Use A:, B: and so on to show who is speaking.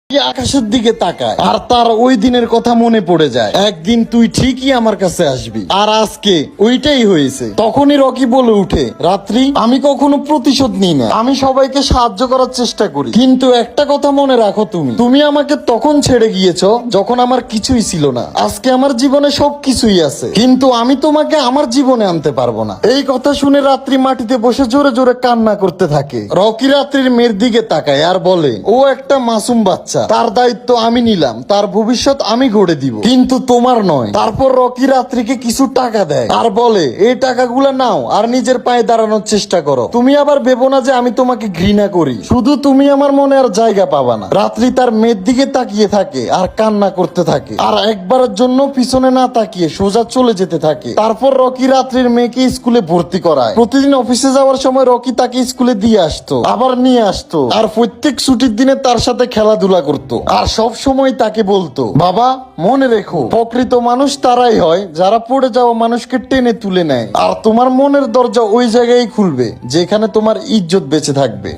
A: আকাশের দিকে তাকায় আর তার ওই দিনের কথা মনে পড়ে যায়। একদিন তুই ঠিকই আমার কাছে আসবি, আর আজকে ওইটাই হয়েছে। তখনই রকি বলে উঠে, রাত্রি, আমি কখনো প্রতিশোধ নিই না, আমি সবাইকে সাহায্য করার চেষ্টা করি, কিন্তু একটা কথা মনে রাখো, তুমি আমাকে তখন ছেড়ে গিয়েছো যখন আমার কিছুই ছিল না। আজকে আমার জীবনে সবকিছুই আছে, কিন্তু আমি তোমাকে আমার জীবনে আনতে পারবো না। এই কথা শুনে রাত্রি মাটিতে বসে জোরে জোরে কান্না করতে থাকে। রকি রাত্রির মেয়ের দিকে তাকায় আর বলে, ও একটা মাসুম বাচ্চা, তার দায়িত্ব আমি নিলাম, তার ভবিষ্যৎ আমি গড়ে দিব, কিন্তু তোমার নয়। তারপর রকি রাত্রিকে কিছু টাকা দেয় আর বলে, এই টাকাগুলো নাও আর নিজের পায়ে দাঁড়ানোর চেষ্টা করো। তুমি আবার ভেবো না যে আমি তোমাকে ঘৃণা করি, শুধু তুমি আমার মনে আর জায়গা পাবা না। রাত্রি তার মেয়ের দিকে তাকিয়ে থাকে আর কান্না করতে থাকে, আর একবারের জন্য পিছনে না তাকিয়ে সোজা চলে যেতে থাকে। তারপর রকি রাত্রির মেয়েকে স্কুলে ভর্তি করায়। প্রতিদিন অফিসে যাওয়ার সময় রকি তাকে স্কুলে দিয়ে আসতো, আবার নিয়ে আসতো, আর প্রত্যেক ছুটির দিনে তার সাথে খেলাধুলা করতো, আর সব সময় তাকে বলতো, বাবা মনে রেখো, প্রকৃত মানুষ তারাই হয় যারা পড়ে যাওয়া মানুষকে টেনে তুলে নেয়, আর তোমার মনের দরজা ওই জায়গায় খুলবে যেখানে তোমার ইজ্জত বেঁচে থাকবে।